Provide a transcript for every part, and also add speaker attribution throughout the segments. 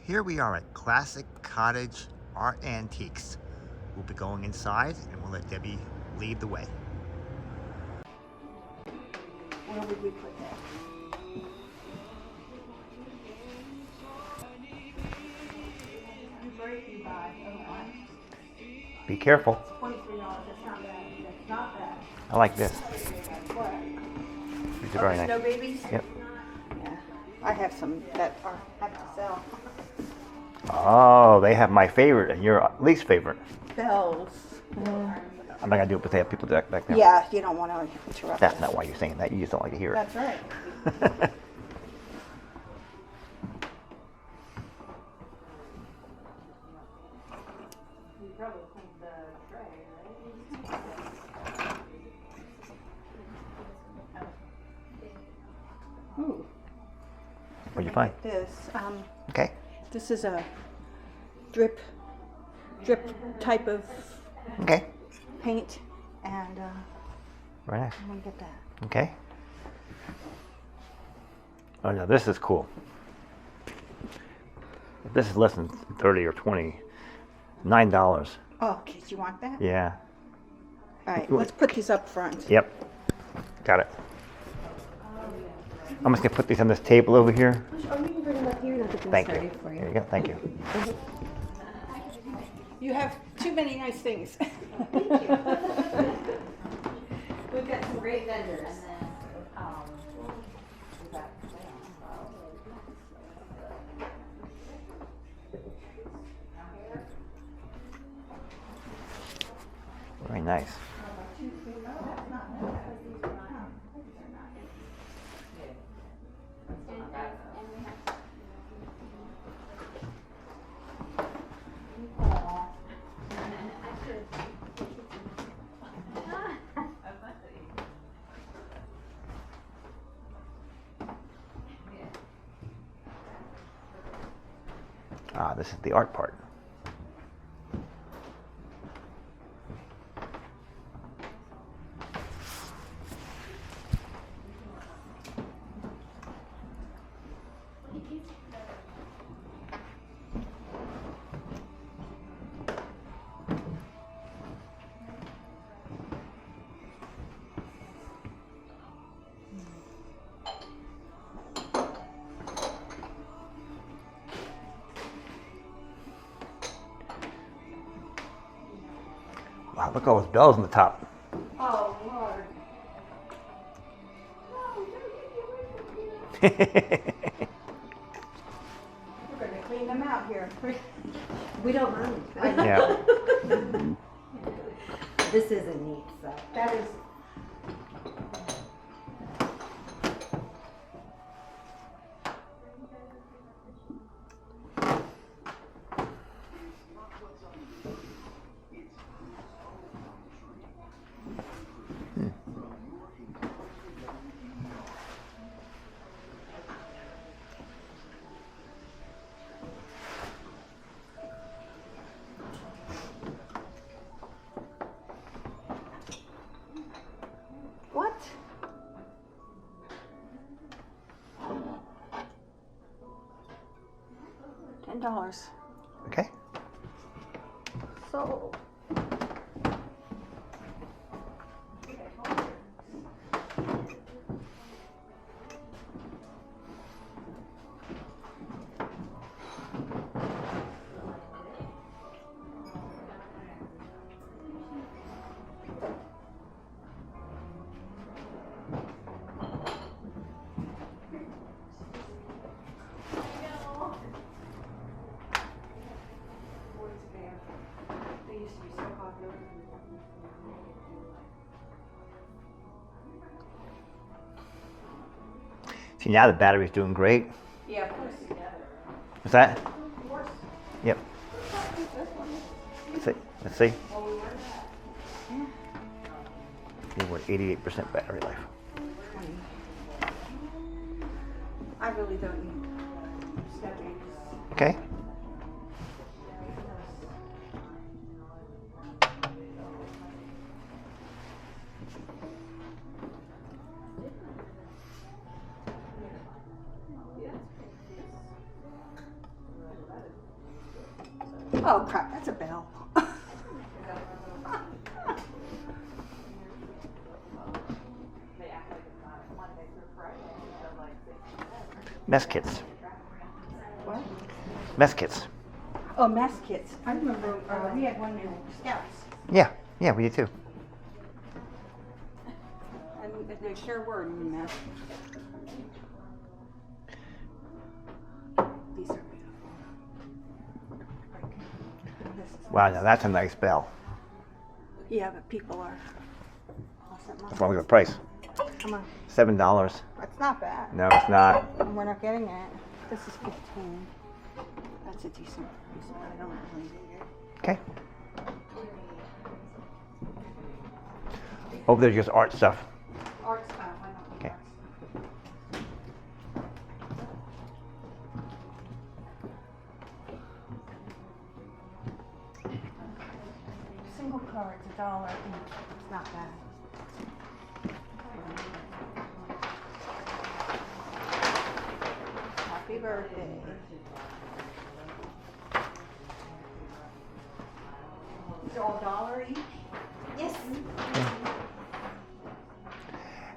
Speaker 1: Here we are at Classic Cottage Art Antiques. We'll be going inside and we'll let Debbie lead the way.
Speaker 2: Where would we put that?
Speaker 1: Be careful.
Speaker 2: $23, that's not bad. That's not bad.
Speaker 1: I like this.
Speaker 2: What?
Speaker 1: These are very nice.
Speaker 2: Snow babies?
Speaker 1: Yep.
Speaker 2: Yeah. I have some that have to sell.
Speaker 1: Oh, they have my favorite and your least favorite.
Speaker 2: Bells.
Speaker 1: I'm not gonna do it, but they have people do that back there.
Speaker 2: Yeah, you don't want to interrupt.
Speaker 1: That's not why you're saying that. You just don't like to hear it.
Speaker 2: That's right. Ooh.
Speaker 1: What'd you find?
Speaker 2: This.
Speaker 1: Okay.
Speaker 2: This is a drip type of
Speaker 1: Okay.
Speaker 2: paint, and
Speaker 1: Very nice.
Speaker 2: I'm gonna get that.
Speaker 1: Okay. Oh, now this is cool. If this is less than 30 or 20, $9.
Speaker 2: Oh, okay. Do you want that?
Speaker 1: Yeah.
Speaker 2: All right. Let's put these up front.
Speaker 1: Yep. Got it. I'm just gonna put these on this table over here.
Speaker 3: Oh, you can bring them up here and I'll get them
Speaker 1: Thank you.
Speaker 3: started for
Speaker 1: There
Speaker 3: you.
Speaker 1: you go. Thank you.
Speaker 2: You have too many nice things.
Speaker 3: We've got some great vendors.
Speaker 1: Very nice. Ah, this is the art part. Wow, look at all those bells on the top.
Speaker 2: Oh Lord. We're gonna clean them out here.
Speaker 3: We don't mind.
Speaker 1: Yeah.
Speaker 3: This isn't neat, so.
Speaker 2: That is. What? $10.
Speaker 1: Okay.
Speaker 2: So.
Speaker 1: See, now the battery's doing great.
Speaker 2: Yeah, of course.
Speaker 1: What's that?
Speaker 2: Of course.
Speaker 1: Yep. Let's see. Let's see. Yeah, we're at 88% battery life.
Speaker 2: I really don't need stepping.
Speaker 1: Okay.
Speaker 2: Oh crap, that's a bell.
Speaker 1: Mess kits.
Speaker 2: What?
Speaker 1: Mess kits.
Speaker 2: Oh, mess kits. I remember we had one in Scouts.
Speaker 1: Yeah, yeah, we do too.
Speaker 2: And they sure were in mess. These are beautiful. This is
Speaker 1: Wow,
Speaker 2: nice.
Speaker 1: now that's a nice bell.
Speaker 2: Yeah, but people are.
Speaker 1: That's why we got the price.
Speaker 2: Come on.
Speaker 1: $7.
Speaker 2: That's not bad.
Speaker 1: No, it's not.
Speaker 2: And we're not getting it. This is 15. That's a decent price, but I don't really need it.
Speaker 1: Okay. Over there's just art stuff.
Speaker 2: Art stuff, I don't need
Speaker 1: Okay.
Speaker 2: art stuff. Single cards, $1 each. It's not bad. Happy birthday. Is it all $1 each?
Speaker 3: Yes.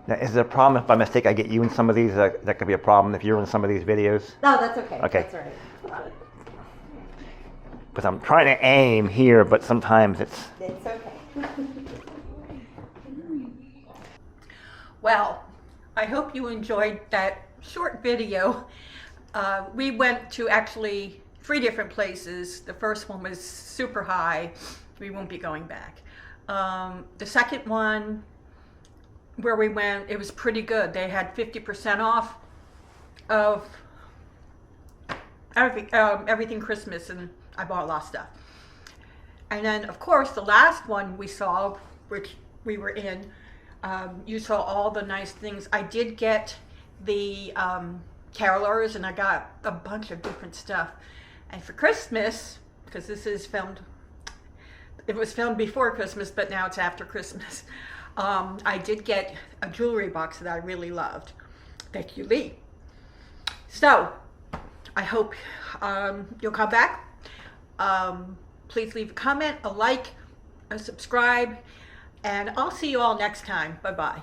Speaker 1: Now, is there a problem if by mistake I get you in some of these? That could be a problem if you're in some of these videos.
Speaker 3: No, that's okay.
Speaker 1: Okay.
Speaker 3: That's all right.
Speaker 1: Because I'm trying to aim here, but sometimes it's...
Speaker 3: It's okay.
Speaker 4: Well, I hope you enjoyed that short video. We went to actually 3 different places. The first one was super high. We won't be going back. The second one where we went, it was pretty good. They had 50% off of everything Christmas, and I bought a lot of stuff. And then, of course, the last one we saw, which we were in, you saw all the nice things. I did get the carolers, and I got a bunch of different stuff. And for Christmas, because this is filmed, it was filmed before Christmas, but now it's after Christmas. I did get a jewelry box that I really loved. Thank you, Lee. So, I hope you'll come back. Please leave a comment, a like, a subscribe, and I'll see you all next time. Bye-bye.